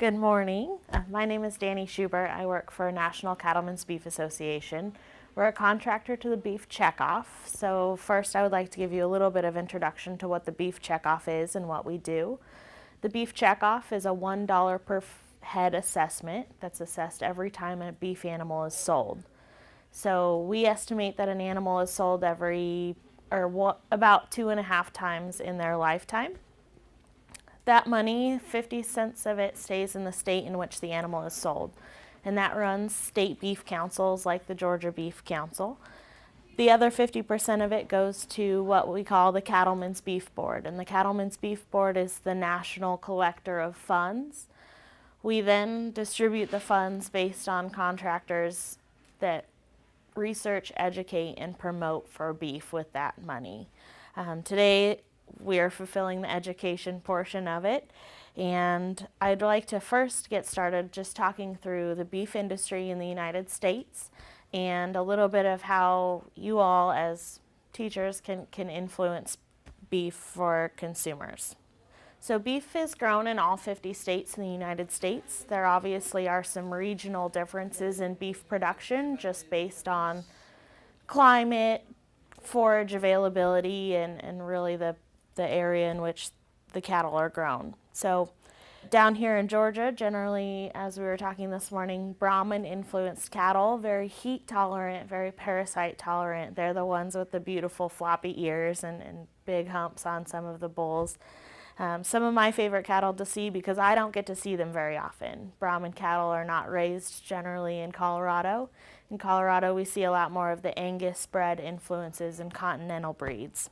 Good morning. My name is Danny Schubert. I work for National Cattlemen's Beef Association. We're a contractor to the Beef Checkoff. So first I would like to give you a little bit of introduction to what the Beef Checkoff is and what we do. The Beef Checkoff is a $1 per head assessment that's assessed every time a beef animal is sold. So we estimate that an animal is sold about 2.5 times in their lifetime. That money, 50 cents of it stays in the state in which the animal is sold, and that runs state beef councils like the Georgia Beef Council. The other 50% of it goes to what we call the Cattlemen's Beef Board, and the Cattlemen's Beef Board is the national collector of funds. We then distribute the funds based on contractors that research, educate, and promote for beef with that money. Today, we are fulfilling the education portion of it, and I'd like to first get started just talking through the beef industry in the United States and a little bit of how you all as teachers can influence beef for consumers. So beef is grown in all 50 states in the United States. There obviously are some regional differences in beef production just based on climate, forage availability, and really the area in which the cattle are grown. So down here in Georgia, generally, as we were talking this morning, Brahman influenced cattle, very heat tolerant, very parasite tolerant. They're the ones with the beautiful floppy ears and big humps on some of the bulls. Some of my favorite cattle to see, because I don't get to see them very often. Brahman cattle are not raised generally in Colorado. In Colorado, we see a lot more of the Angus bred influences and continental breeds.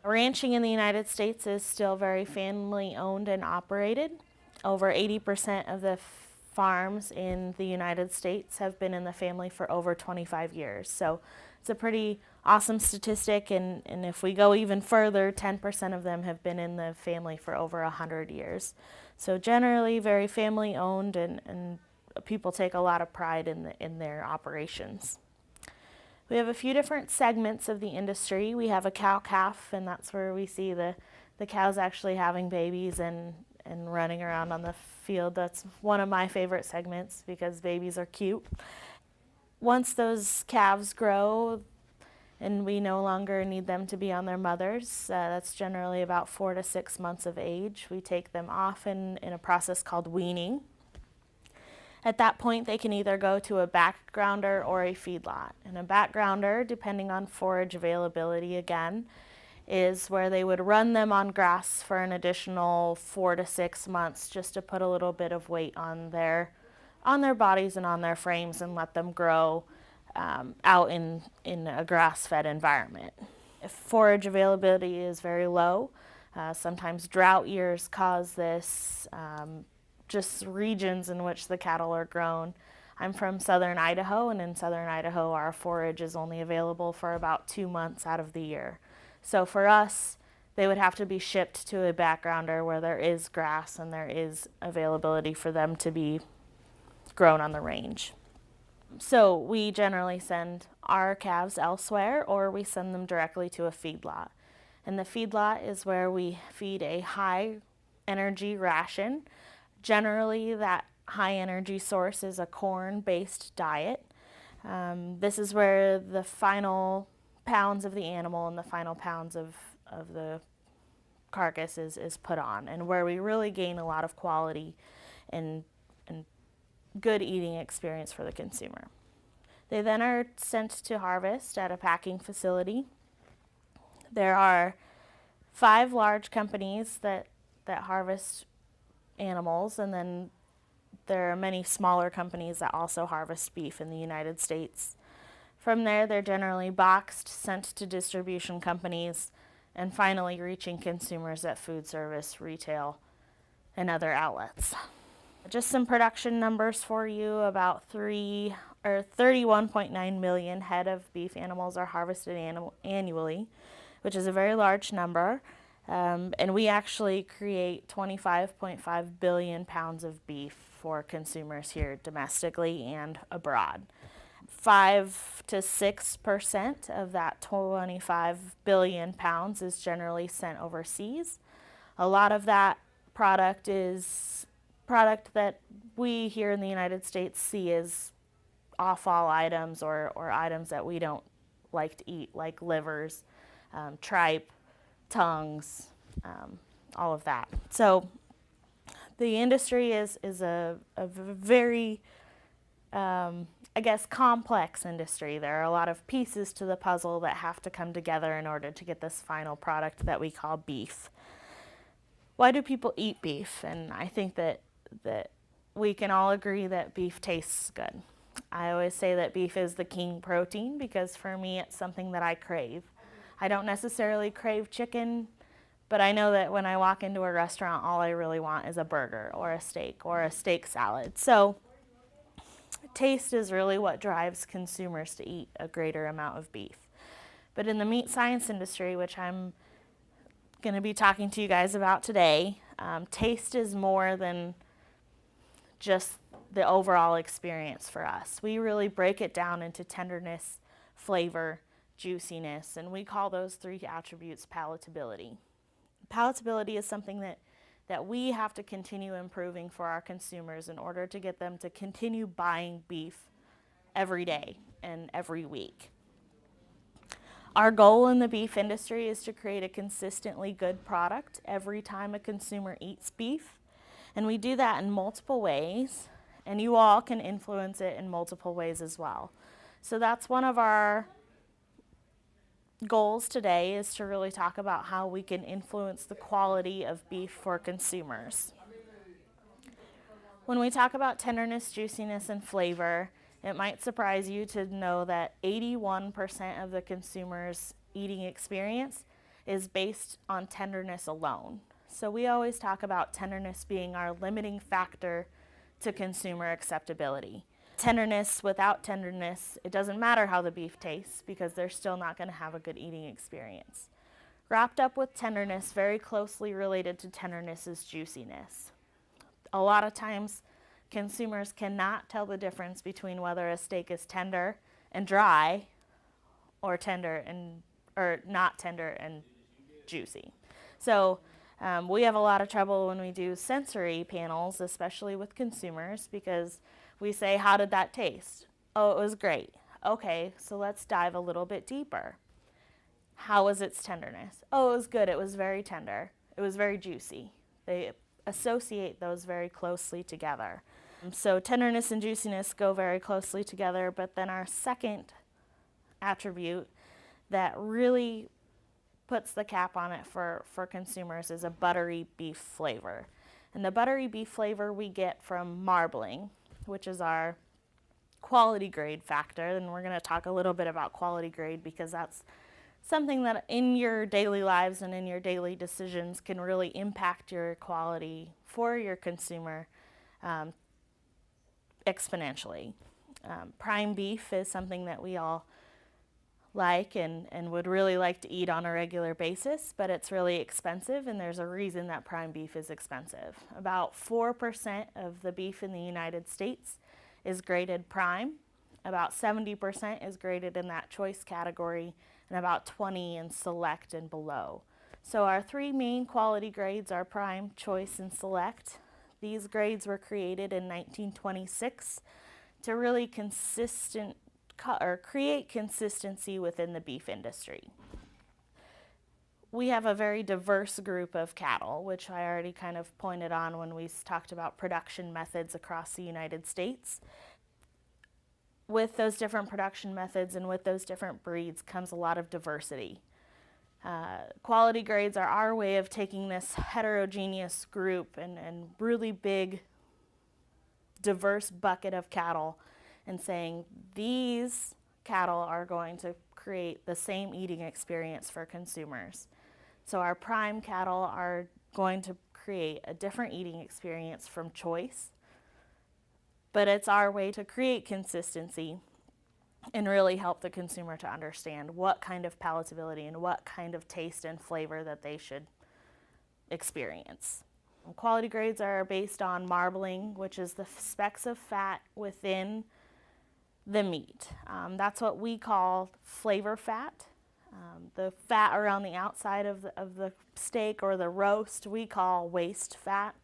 Ranching in the United States is still very family owned and operated. Over 80% of the farms in the United States have been in the family for over 25 years. So it's a pretty awesome statistic, and if we go even further, 10% of them have been in the family for over 100 years. So generally very family owned, and people take a lot of pride in their operations. We have a few different segments of the industry. We have a cow-calf, and that's where we see the cows actually having babies and running around on the field. That's one of my favorite segments because babies are cute. Once those calves grow and we no longer need them to be on their mothers, that's generally about 4 to 6 months of age. We take them off in a process called weaning. At that point, they can either go to a backgrounder or a feedlot. And a backgrounder, depending on forage availability again, is where they would run them on grass for an additional 4 to 6 months just to put a little bit of weight on their bodies and on their frames and let them grow out in a grass-fed environment. If forage availability is very low, sometimes drought years cause this, just regions in which the cattle are grown. I'm from southern Idaho, and in southern Idaho our forage is only available for about 2 months out of the year. So for us, they would have to be shipped to a backgrounder where there is grass and there is availability for them to be grown on the range. So we generally send our calves elsewhere, or we send them directly to a feedlot. And the feedlot is where we feed a high energy ration. Generally, that high energy source is a corn-based diet. This is where the final pounds of the animal and the final pounds of the carcass is put on, and where we really gain a lot of quality and good eating experience for the consumer. They then are sent to harvest at a packing facility. There are 5 large companies that harvest animals, and then there are many smaller companies that also harvest beef in the United States. From there, they're generally boxed, sent to distribution companies, and finally reaching consumers at food service, retail, and other outlets. Just some production numbers for you. About 31.9 million head of beef animals are harvested annually, which is a very large number. And we actually create 25.5 billion pounds of beef for consumers here domestically and abroad. 5 to 6% of that 25 billion pounds is generally sent overseas. A lot of that product is product that we here in the United States see as off-all items or items that we don't like to eat, like livers, tripe, tongues, all of that. So the industry is a very, I guess, complex industry. There are a lot of pieces to the puzzle that have to come together in order to get this final product that we call beef. Why do people eat beef? And I think that we can all agree that beef tastes good. I always say that beef is the king protein because for me it's something that I crave. I don't necessarily crave chicken, but I know that when I walk into a restaurant, all I really want is a burger or a steak salad. So taste is really what drives consumers to eat a greater amount of beef. But in the meat science industry, which I'm going to be talking to you guys about today, taste is more than just the overall experience for us. We really break it down into tenderness, flavor, juiciness, and we call those three attributes palatability. Palatability is something that we have to continue improving for our consumers in order to get them to continue buying beef every day and every week. Our goal in the beef industry is to create a consistently good product every time a consumer eats beef. And we do that in multiple ways, and you all can influence it in multiple ways as well. So that's one of our goals today, is to really talk about how we can influence the quality of beef for consumers. When we talk about tenderness, juiciness, and flavor, it might surprise you to know that 81% of the consumer's eating experience is based on tenderness alone. So we always talk about tenderness being our limiting factor to consumer acceptability. Tenderness, without tenderness, it doesn't matter how the beef tastes because they're still not going to have a good eating experience. Wrapped up with tenderness, very closely related to tenderness, is juiciness. A lot of times consumers cannot tell the difference between whether a steak is tender and dry or not tender and juicy. So we have a lot of trouble when we do sensory panels, especially with consumers, because we say, how did that taste? Oh, it was great. Okay, so let's dive a little bit deeper. How was its tenderness? Oh, it was good. It was very tender. It was very juicy. They associate those very closely together. So tenderness and juiciness go very closely together, but then our second attribute that really puts the cap on it for consumers is a buttery beef flavor. And the buttery beef flavor we get from marbling, which is our quality grade factor. And we're going to talk a little bit about quality grade because that's something that in your daily lives and in your daily decisions can really impact your quality for your consumer exponentially. Prime beef is something that we all like and would really like to eat on a regular basis, but it's really expensive, and there's a reason that prime beef is expensive. About 4% of the beef in the United States is graded prime, about 70% is graded in that choice category, and about 20% in select and below. So our three main quality grades are prime, choice, and select. These grades were created in 1926 to really create consistency within the beef industry. We have a very diverse group of cattle, which I already kind of pointed on when we talked about production methods across the United States. With those different production methods and with those different breeds comes a lot of diversity. Quality grades are our way of taking this heterogeneous group and really big, diverse bucket of cattle and saying these cattle are going to create the same eating experience for consumers. So our prime cattle are going to create a different eating experience from choice, but it's our way to create consistency and really help the consumer to understand what kind of palatability and what kind of taste and flavor that they should experience. Quality grades are based on marbling, which is the specks of fat within the meat. That's what we call flavor fat. The fat around the outside of the steak or the roast we call waste fat.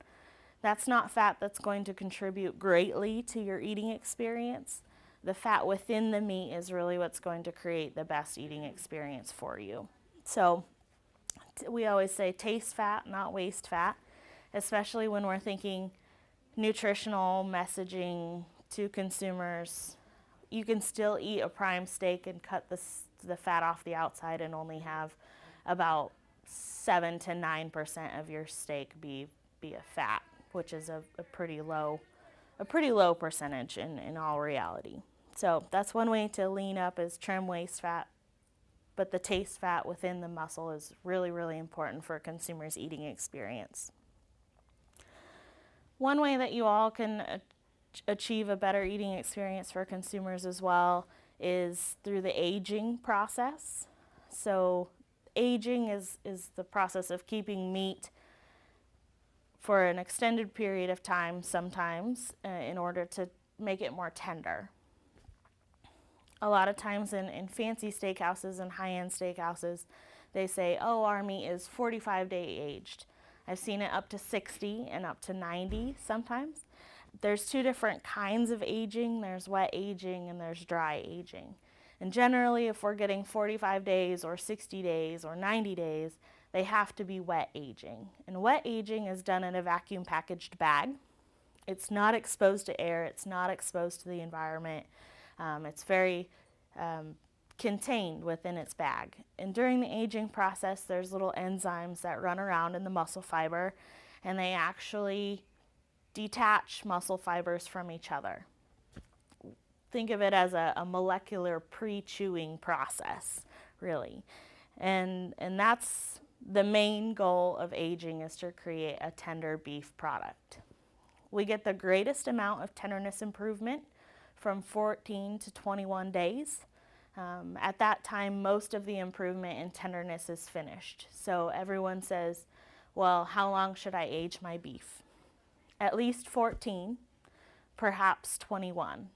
That's not fat that's going to contribute greatly to your eating experience. The fat within the meat is really what's going to create the best eating experience for you. So we always say taste fat, not waste fat, especially when we're thinking nutritional messaging to consumers. You can still eat a prime steak and cut the fat off the outside and only have about 7 to 9% of your steak be a fat, which is a pretty low percentage in all reality. So that's one way to lean up is trim waste fat, but the taste fat within the muscle is really, really important for a consumer's eating experience. One way that you all can achieve a better eating experience for consumers as well is through the aging process. So aging is the process of keeping meat for an extended period of time sometimes in order to make it more tender. A lot of times in fancy steakhouses and high-end steakhouses, they say, oh, our meat is 45-day aged. I've seen it up to 60 and up to 90 sometimes. There's two different kinds of aging. There's wet aging and there's dry aging. And generally, if we're getting 45 days or 60 days or 90 days, they have to be wet aging. And wet aging is done in a vacuum packaged bag. It's not exposed to air. It's not exposed to the environment. It's very contained within its bag. And during the aging process, there's little enzymes that run around in the muscle fiber, and they actually detach muscle fibers from each other. Think of it as a molecular pre-chewing process, really. And that's the main goal of aging, is to create a tender beef product. We get the greatest amount of tenderness improvement from 14 to 21 days. At that time, most of the improvement in tenderness is finished. So everyone says, well, how long should I age my beef? At least 14, perhaps 21.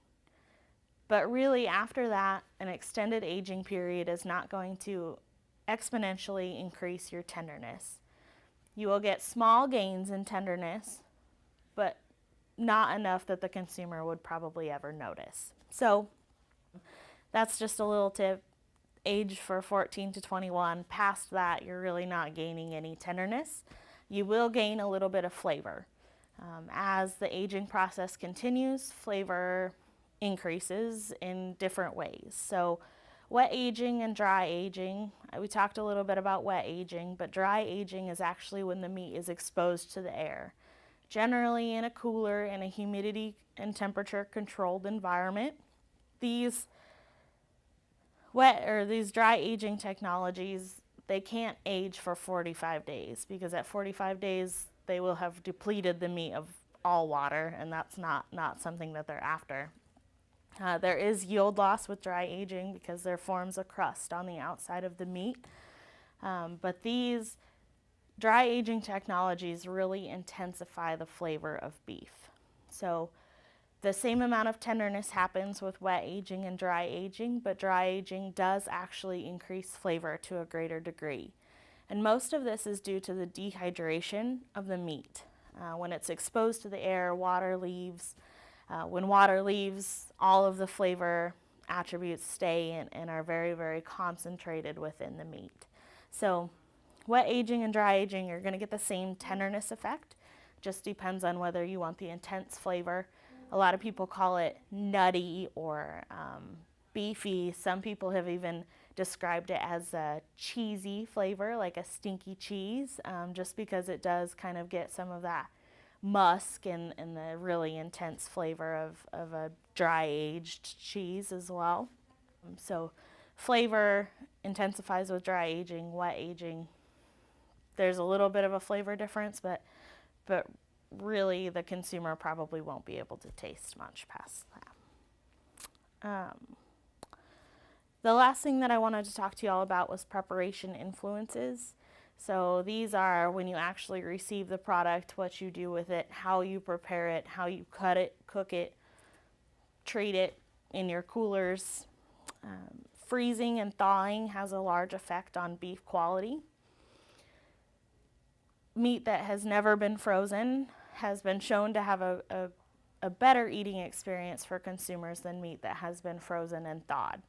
But really, after that, an extended aging period is not going to exponentially increase your tenderness. You will get small gains in tenderness, but not enough that the consumer would probably ever notice. So that's just a little tip. Age for 14 to 21. Past that, you're really not gaining any tenderness. You will gain a little bit of flavor. As the aging process continues, flavor increases in different ways. So wet aging and dry aging, we talked a little bit about wet aging, but dry aging is actually when the meat is exposed to the air. Generally in a cooler, in a humidity and temperature controlled environment. These dry aging technologies, they can't age for 45 days because at 45 days they will have depleted the meat of all water, and that's not something that they're after. There is yield loss with dry aging because there forms a crust on the outside of the meat, but these dry aging technologies really intensify the flavor of beef. So the same amount of tenderness happens with wet aging and dry aging, but dry aging does actually increase flavor to a greater degree. And most of this is due to the dehydration of the meat. When it's exposed to the air, water leaves. When water leaves, all of the flavor attributes stay and are very, very concentrated within the meat. So wet aging and dry aging, you're going to get the same tenderness effect. Just depends on whether you want the intense flavor. A lot of people call it nutty or beefy. Some people have even described it as a cheesy flavor, like a stinky cheese, just because it does kind of get some of that musk and the really intense flavor of a dry aged cheese as well. So flavor intensifies with dry aging, wet aging. There's a little bit of a flavor difference, but really the consumer probably won't be able to taste much past that. The last thing that I wanted to talk to you all about was preparation influences. So these are when you actually receive the product, what you do with it, how you prepare it, how you cut it, cook it, treat it in your coolers. Freezing and thawing has a large effect on beef quality. Meat that has never been frozen has been shown to have a better eating experience for consumers than meat that has been frozen and thawed.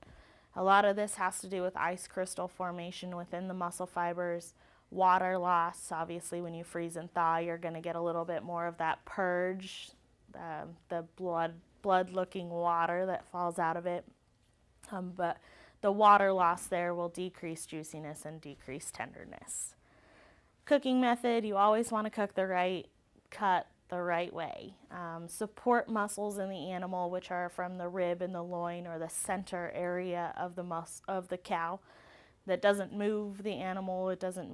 A lot of this has to do with ice crystal formation within the muscle fibers, water loss. Obviously, when you freeze and thaw, you're going to get a little bit more of that purge, the blood-looking water that falls out of it. But the water loss there will decrease juiciness and decrease tenderness. Cooking method, you always want to cook the right cut the right way. Support muscles in the animal, which are from the rib and the loin or the center area of the cow, that doesn't move the animal. It doesn't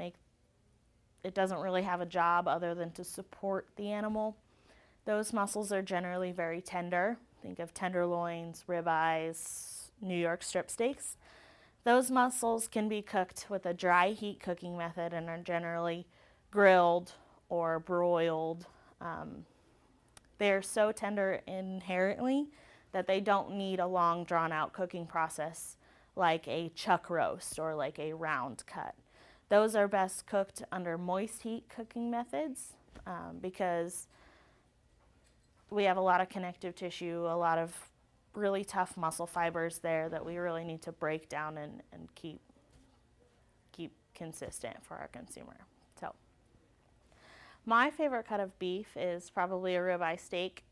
really have a job other than to support the animal. Those muscles are generally very tender. Think of tenderloins, ribeyes, New York strip steaks. Those muscles can be cooked with a dry heat cooking method and are generally grilled or broiled. They're so tender inherently that they don't need a long drawn out cooking process like a chuck roast or like a round cut. Those are best cooked under moist heat cooking methods because we have a lot of connective tissue, a lot of really tough muscle fibers there that we really need to break down and keep consistent for our consumer. So my favorite cut of beef is probably a ribeye steak.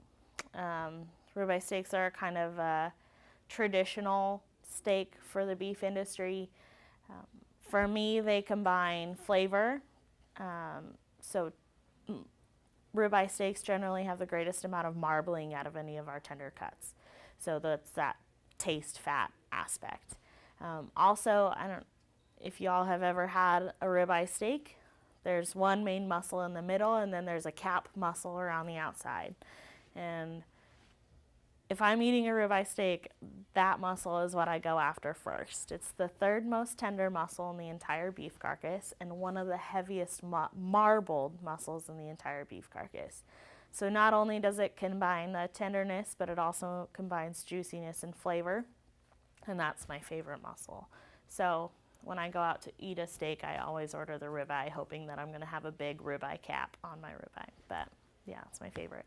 Ribeye steaks are kind of a traditional steak for the beef industry. For me, they combine flavor. So ribeye steaks generally have the greatest amount of marbling out of any of our tender cuts. So that's that taste fat aspect. Also, I don't if y'all have ever had a ribeye steak. There's one main muscle in the middle, and then there's a cap muscle around the outside. And if I'm eating a ribeye steak, that muscle is what I go after first. It's the third most tender muscle in the entire beef carcass and one of the heaviest marbled muscles in the entire beef carcass. So not only does it combine the tenderness, but it also combines juiciness and flavor, and that's my favorite muscle. So when I go out to eat a steak, I always order the ribeye, hoping that I'm going to have a big ribeye cap on my ribeye. But yeah, it's my favorite.